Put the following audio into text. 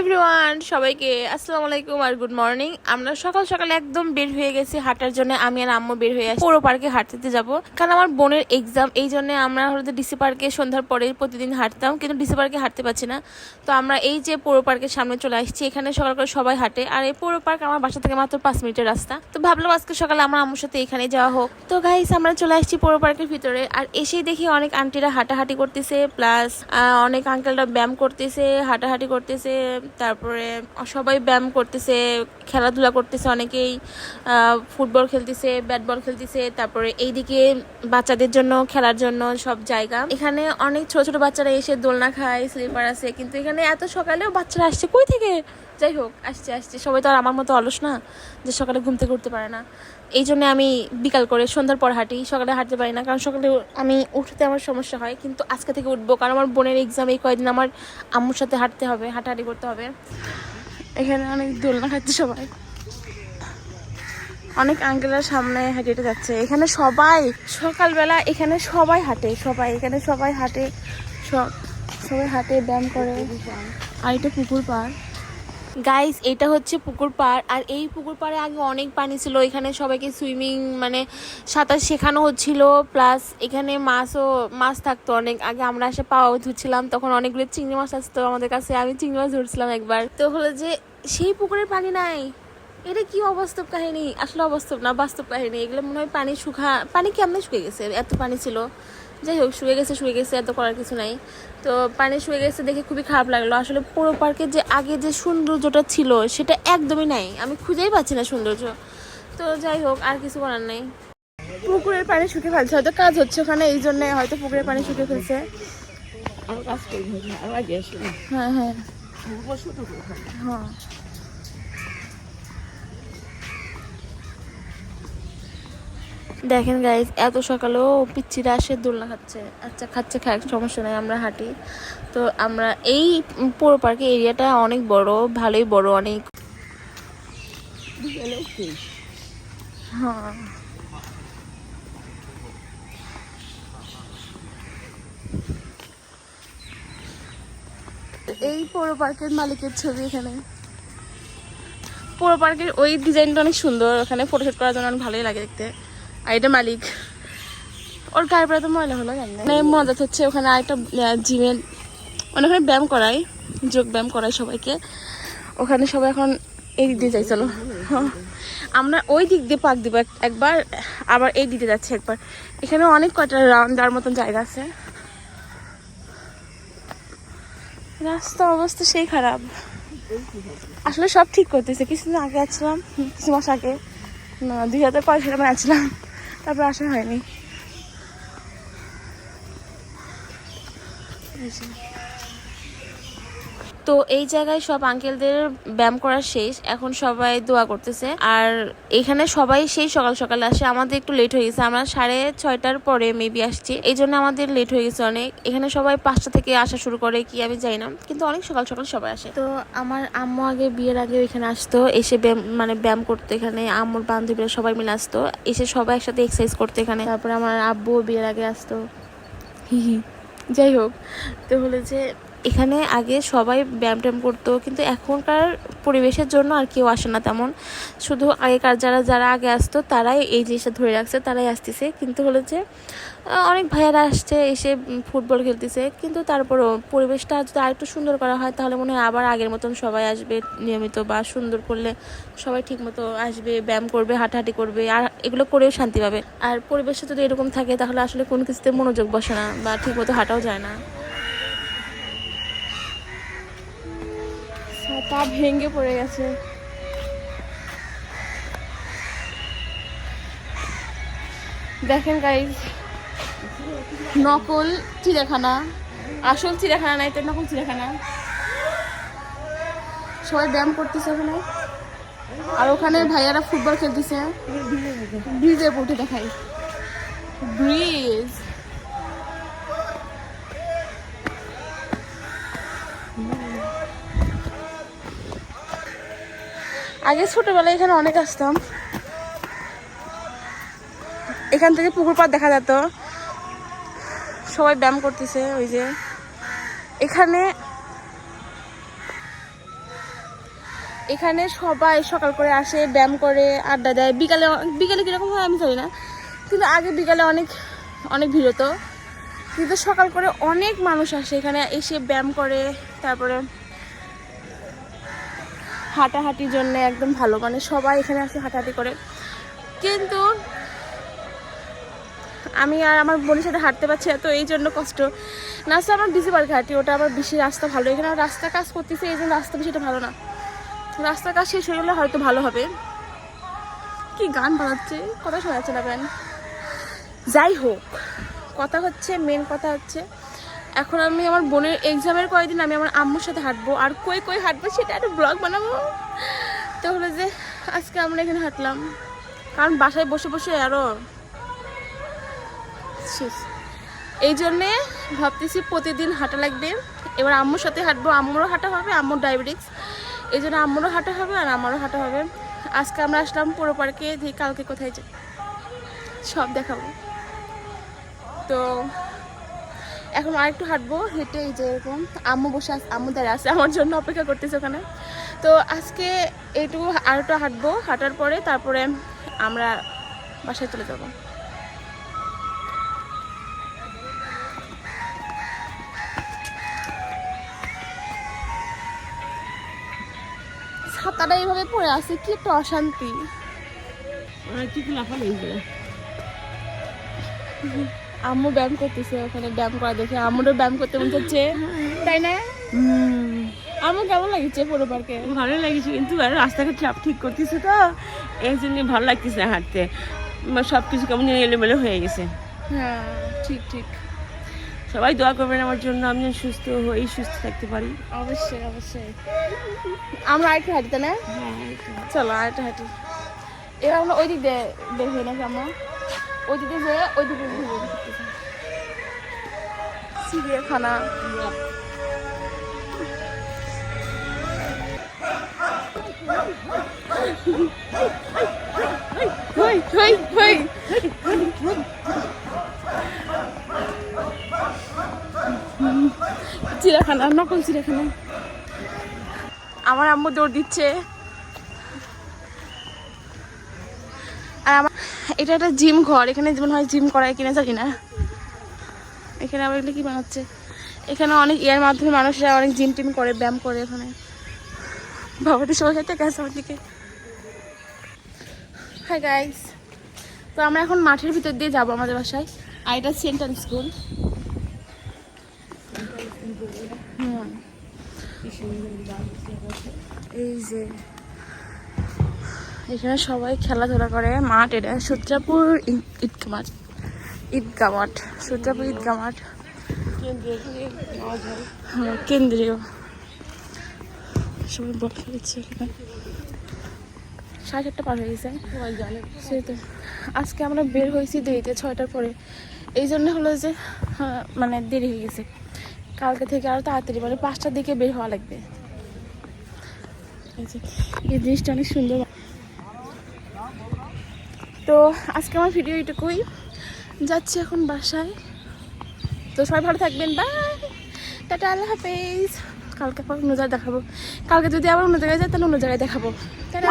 Everyone, সবাইকে আসসালামু আলাইকুম আর গুড মর্নিং। আমরা সকাল সকাল একদম বের হয়ে গেছি হাঁটার জন্য। আমি আর আম্মু বের হয়ে আসি পৌর পার্কে হাঁটতে যাব, কারণ আমার বোনের এক্সাম। এই জন্য আমরা হয়তো ডিসি পার্কে সন্ধ্যার পরে প্রতিদিন হাঁটতাম, কিন্তু ডিসি পার্কে হাঁটতে পারছি না। তো আমরা এই যে পৌর পার্কের সামনে চলে আসছি। এখানে সকাল করে সবাই হাঁটে, আর এই পৌর পার্ক আমার বাসা থেকে মাত্র 5 মিনিটের রাস্তা। তো ভাবলাম আজকে সকালে আমার আম্মুর সাথে এখানে যাওয়া হোক। তো গাইস, আমরা চলে আসছি পৌর পার্কের ভিতরে, আর এসেই দেখি অনেক আন্টিরা হাঁটাহাঁটি করতেছে, প্লাস অনেক আঙ্কেলরা ব্যায়াম করতেছে, হাঁটাহাঁটি করতেছে, তারপরে সবাই ব্যায়াম করতেছে, খেলাধুলা করতেছে, অনেকেই ফুটবল খেলতেছে, ব্যাট বল খেলতেছে। তারপরে এইদিকে বাচ্চাদের জন্য খেলার জন্য সব জায়গা। এখানে অনেক ছোট ছোট বাচ্চারা এসে দোলনা খায়, স্লিপার আছে, কিন্তু এখানে এত সকালেও বাচ্চারা আসছে কই থেকে? যাই হোক, আসছে আসছে, সবাই তো আর আমার মতো অলস না যে সকালে ঘুম থেকে উঠতে পারে না। এই জন্য আমি বিকাল করে সন্ধ্যার পর হাঁটি, সকালে হাঁটতে পারি না, কারণ সকালে আমি উঠতে আমার সমস্যা হয়। কিন্তু আজকে থেকে উঠবো, কারণ আমার বোনের এক্সাম। এই কয়েকদিন আমার আম্মুর সাথে হাঁটতে হবে, হাঁটাহাঁটি করতে হবে। এখানে অনেক দোলনা খাচ্ছে সবাই, অনেক আঙ্কেলের সামনে হেঁটে হেঁটে যাচ্ছে। এখানে সবাই সকালবেলা এখানে সবাই হাঁটে, সবাই এখানে সবাই হাঁটে, সবাই হাঁটে, ব্যায়াম করে। আর এটা পুকুর পাড় গাইস, এটা হচ্ছে পুকুর পাড়। আর এই পুকুর পাড়ে আগে অনেক পানি ছিল, এখানে সবাইকে সুইমিং মানে সাঁতার শেখানো হচ্ছিল, প্লাস এখানে মাছ থাকতো অনেক। আগে আমরা এসে পাওয়া ধরছিলাম, তখন অনেকগুলো চিংড়ি মাছ আসতো আমাদের কাছে, আমি চিংড়ি মাছ ধরছিলাম একবার। তো হলো যে সেই পুকুরের পানি নাই, এটা কি অবাস্তব কাহিনী! আসলে অবাস্তব না, বাস্তব কাহিনী। এগুলো মনে হয় পানি কেমনে শুকিয়ে গেছে, এত পানি ছিল। যাই হোক, শুয়ে গেছে, এত করার কিছু নাই। তো পানি শুয়ে গেছে দেখে খুবই খারাপ লাগলো। আসলে পুরো পার্কে যে আগে যে সৌন্দর্যটা ছিল সেটা একদমই নাই, আমি খুঁজেই পাচ্ছি না সৌন্দর্য। তো যাই হোক, আর কিছু করার নেই। পুকুরের পানি শুকিয়ে ফেলছে, হয়তো কাজ হচ্ছে ওখানে, এই জন্য হয়তো পুকুরের পানি শুকিয়ে ফেলছে। হ্যাঁ হ্যাঁ হ্যাঁ। দেখেন গাইজ, এত সকালেও পিচ্চিরা আসে দোলনা খাচ্ছে। আচ্ছা, খাক, সমস্যা নাই, আমরা হাঁটি। তো আমরা এই পৌর পার্কে এরিয়াটা অনেক বড়, ভালোই বড় অনেক। হ্যাঁ, এই পৌর পার্কের মালিকের ছবি এখানে। পৌর পার্কের ওই ডিজাইনটা অনেক সুন্দর, ওখানে ফটোশুট করার জন্য অনেক ভালোই লাগে দেখতে। আর এটা মালিক, ওর গায়ের পরে তো ময়লা হলো জানি না। মজা হচ্ছে ওখানে আরেকটা জিমের, মানে ওখানে ব্যায়াম করায়, যোগ ব্যায়াম করায় সবাইকে। ওখানে সবাই এখন এই দিক দিয়ে যাই, চলো। আমরা ওই দিক দিয়ে পাক দিব একবার, আবার এই দিকে যাচ্ছি একবার। এখানে অনেক কয়টা রাউন্ড দেওয়ার মতন জায়গা আছে। রাস্তার অবস্থা সেই খারাপ, আসলে সব ঠিক করতেছে। কিছুদিন আগে আসছিলাম, কিছু মাস আগে, না 2005 সালে আসছিলাম, তারপর আসা হয়নি। তো এই জায়গায় সব আঙ্কেলদের ব্যায়াম করা শেষ, এখন সবাই দোয়া করতেছে। আর এখানে সবাই সেই সকাল সকাল আসে, আমাদের একটু লেট হয়ে গেছে, আমরা 6:30টার পরে মেবি আসছি, এই জন্য আমাদের লেট হয়ে গেছে অনেক। এখানে সবাই 5টা থেকে আসা শুরু করে কি আমি জানি না, কিন্তু অনেক সকাল সকাল সবাই আসে। তো আমার আম্মু আগে বিয়ের আগে এখানে আসতো, এসে ব্যায়াম করতো এখানে। আম্মুর বান্ধবীরা সবাই মিলে আসতো, এসে সবাই একসাথে এক্সারসাইজ করতো এখানে। তারপরে আমার আব্বু বিয়ের আগে আসতো, যাই হোক। তো হলো যে এখানে আগে সবাই ব্যায়াম ট্যায়াম করতো, কিন্তু এখনকার পরিবেশের জন্য আর কেউ আসে না তেমন। শুধু আগেকার যারা আগে আসতো তারাই এই জিনিসটা ধরে রাখছে, তারাই আসতেছে। কিন্তু হলো যে অনেক ভাইয়ারা আসছে, এসে ফুটবল খেলতেছে, কিন্তু তারপরও পরিবেশটা যদি আরেকটু সুন্দর করা হয় তাহলে মনে হয় আবার আগের মতন সবাই আসবে নিয়মিত, বা সুন্দর করলে সবাই ঠিক মতো আসবে, ব্যায়াম করবে, হাঁটাহাঁটি করবে, আর এগুলো করেও শান্তি পাবে। আর পরিবেশটা যদি এরকম থাকে তাহলে আসলে কোনো কিছুতে মনোযোগ বসে না, বা ঠিক মতো হাঁটাও যায় না। তা ভেঙে পড়ে গেছে। দেখেন গাইজ, নকল চিড়িয়াখানা, আসল চিড়িয়াখানা নাই, তো নকল চিড়িয়াখানা। সবাই ব্যায়াম করতেছে ওখানে, আর ওখানে ভাইয়ারা ফুটবল খেলতেছে। ব্রিজের উপর উঠে দেখাই, ব্রিজ। আগে ছোটবেলায় এখানে অনেক আসতাম, এখান থেকে পুকুর পাড় দেখা যেত, সবাই ব্যায়াম করতেছে। ওই যে এখানে এখানে সবাই সকাল করে আসে, ব্যায়াম করে, আড্ডা দেয়। বিকালে বিকালে কীরকম হয় আমি জানি না, কিন্তু আগে বিকালে অনেক অনেক ভিড় হতো, কিন্তু সকাল করে অনেক মানুষ আসে এখানে, এসে ব্যায়াম করে, তারপরে হাঁটাহাঁটির জন্য একদম ভালো, মানে সবাই এখানে আসে হাঁটাহাঁটি করে। কিন্তু আমি আর আমার বোনের সাথে হাঁটতে পারছি না, তো এই জন্য কষ্ট। নাচটা আমার ডিসি পার্কে হাঁটি, ওটা আবার বেশি রাস্তা ভালো, এখানে রাস্তা কাজ করতেছে, এই জন্য রাস্তা বেশিটা ভালো না। রাস্তার কাজ শেষ হয়ে গেলে হয়তো ভালো হবে। কি গান বানাচ্ছে, কথা শোনা যাচ্ছে না গান। যাই হোক, কথা হচ্ছে, মেন কথা হচ্ছে এখন আমি আমার বোনের এক্সামের কয়েকদিন আমি আমার আম্মুর সাথে হাঁটবো, আর কই কই হাঁটবো সেটা একটা ব্লগ বানাবো। তো হলো যে আজকে আমরা এখানে হাঁটলাম, কারণ বাসায় বসে বসে আরও শেষ, এই জন্যে ভাবতেছি প্রতিদিন হাঁটা লাগবে। এবার আম্মুর সাথে হাঁটবো, আম্মুরও হাঁটা হবে, আম্মুর ডায়াবেটিক্স, এই জন্য আম্মুরও হাঁটা হবে আর আমারও হাঁটা হবে। আজকে আমরা আসলাম পুরো পার্কে, দিয়ে কালকে কোথায় যাই সব দেখাবো। তো এখন আরেকটু হাঁটবো, হেঁটে এই যে এরকম আম্মু বসে আম্মু দাঁড়িয়ে আছে আমার জন্য, অপেক্ষা করতেছে ওখানে। তো আজকে এইটুকু আরেকটু হাঁটবো, হাঁটার পরে তারপরে আমরা বাসায় চলে যাবো। ছাতাটা এইভাবে পড়ে আছে, কি একটা অশান্তি। আম্মু ব্যায়াম করতেছে ওখানে, ব্যায়াম করা দেখে আম্মুরও ব্যায়াম করতে মন চাচ্ছে, তাই না? আম্মু কেমন লাগছে পুরো পার্কে? ভালো লাগছে, কিন্তু রাস্তাঘাট সব ঠিক করতেছে, তো এই জন্য ভালো লাগতেছে হাঁটতে। সব কিছু কেমন এলোমেলো হয়ে গেছে। হ্যাঁ, ঠিক ঠিক। সবাই দোয়া করবেন আমার জন্য, আমি যেন সুস্থ হই, সুস্থ থাকতে পারি। অবশ্যই অবশ্যই। আমরা আরেকটু হাঁটি, তাই না? চলো আরেকটু হাঁটি। এবার আমরা ওই দিক দিয়ে বের হই নাকি? আমরা ওই দিকে যে ওই দিকে চিড়িয়াখানা। চিড়িয়াখানা, নকল চিড়িয়াখানা। আমার আম্মু দৌড় দিচ্ছে, আর আমার এটা একটা জিম ঘর, এখানে যেমন হয় জিম করায় কিনা জানি না। এখানে আবার এগুলো কি বানাচ্ছে, এখানে অনেক ইয়ার মাধ্যমে মানুষরা অনেক জিম টিম করে, ব্যায়াম করে। এখানে বাবাটি সবাই খাইতে গেছে আমার দিকে। হাই গাইস, তো আমরা এখন মাঠের ভিতর দিয়ে যাবো আমাদের বাসায়, আর এটা সেন্ট্রাল স্কুল। এই যে এখানে সবাই খেলাধুলা করে, মাঠ এটা সূত্রাপুর ঈদগা মাঠ, ঈদগা মাঠ, সূত্রাপুর ঈদগা মাঠ কেন্দ্রীয়। সবাই বল খেলেছে, 7:30 পার হয়ে গেছে। সেটা আজকে আমরা বের হয়েছি দেরিতে, 6টার পরে, এই জন্য হলো যে মানে দেরি হয়ে গেছে। কালকে থেকে আরো তাড়াতাড়ি, মানে 5টার দিকে বের হওয়া লাগবে। এই জিনিসটা অনেক সুন্দর। তো আজকে আমার ভিডিও এইটুকুই, যাচ্ছি এখন বাসায়। তো সবাই ভালো থাকবেন, বাই, টাটা, আল্লাহ হাফেজ। কালকে আবার অন্য জায়গায় দেখাবো, কালকে যদি আবার অন্য জায়গায় যায় তাহলে অন্য জায়গায় দেখাবো, টাটা।